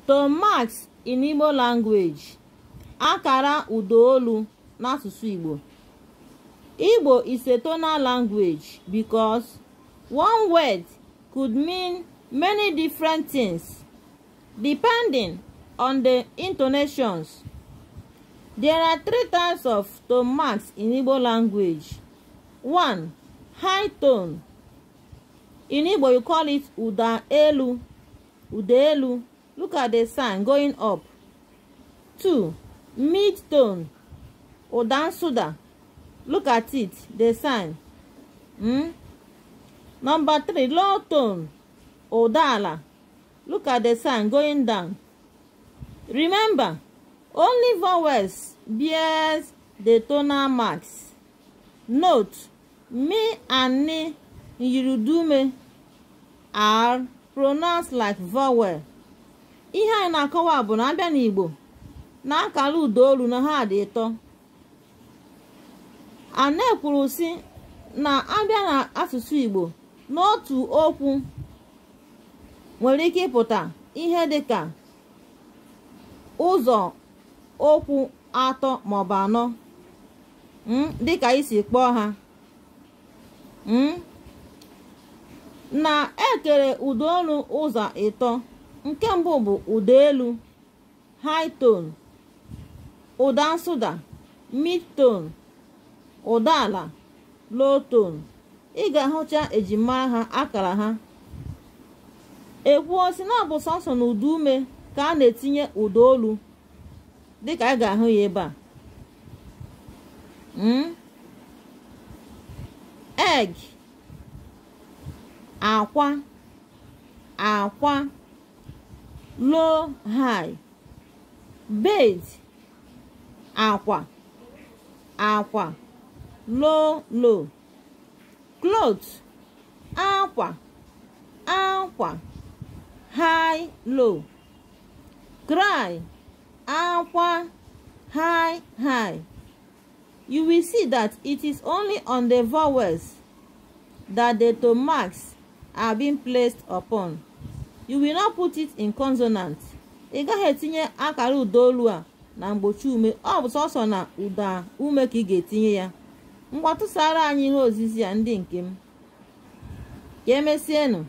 To marks in Igbo language. Akara udaolu n'asụsụ Igbo. Igbo is a tonal language because one word could mean many different things depending on the intonations. There are 3 types of tone marks in Igbo language. 1. High tone. In Igbo you call it udaelu. Udaelu. Look at the sign going up. 2. Mid tone. Udansuda. Look at it, the sign. Number 3. Low tone. Odala. Look at the sign going down. Remember, only vowels bears the tonal marks. Note, me and ni in Yorudume are pronounced like vowel. Ihe anyị na-akọwa bụ na abịa n'Igbo na akara udaolu na ha dị ịtọ. A na-ekwuru si na abịa na asụsụ Igbo n'otu okwu nwere ike ịpụta ihe dịka ụzọ okwu 3 maọbụ 4 dịka isi kpọọ ha. Na ekere udaolu ụzọ 3. Nke mbụ bụ udaelu, high tone, udansụda, mid tone, ụdaala, low tone. Ị ga-ahụcha ejimara ha akara ha. Ekwuo si na ọ bụ sọsọ na ụda ume ka a na-etinye udaolu dịka a ga-ahụ ya ebe a. Egg, akwa, akwa, low high. Bed, akwa, akwa, low low. Cloth, akwa, akwa, high low. Cry, akwa, high high. You will see that it is only on the vowels that the tone marks are being placed upon. You will not put it in consonant. Ị gaghị etinye akara udaolu a na mgbochi ume. Ọ bụ sọsọ na ụda ume ka ị ga-etinye ya. Ngwa tụsara anyị ihe ozizi a ndị nke m. Ka emesienụ.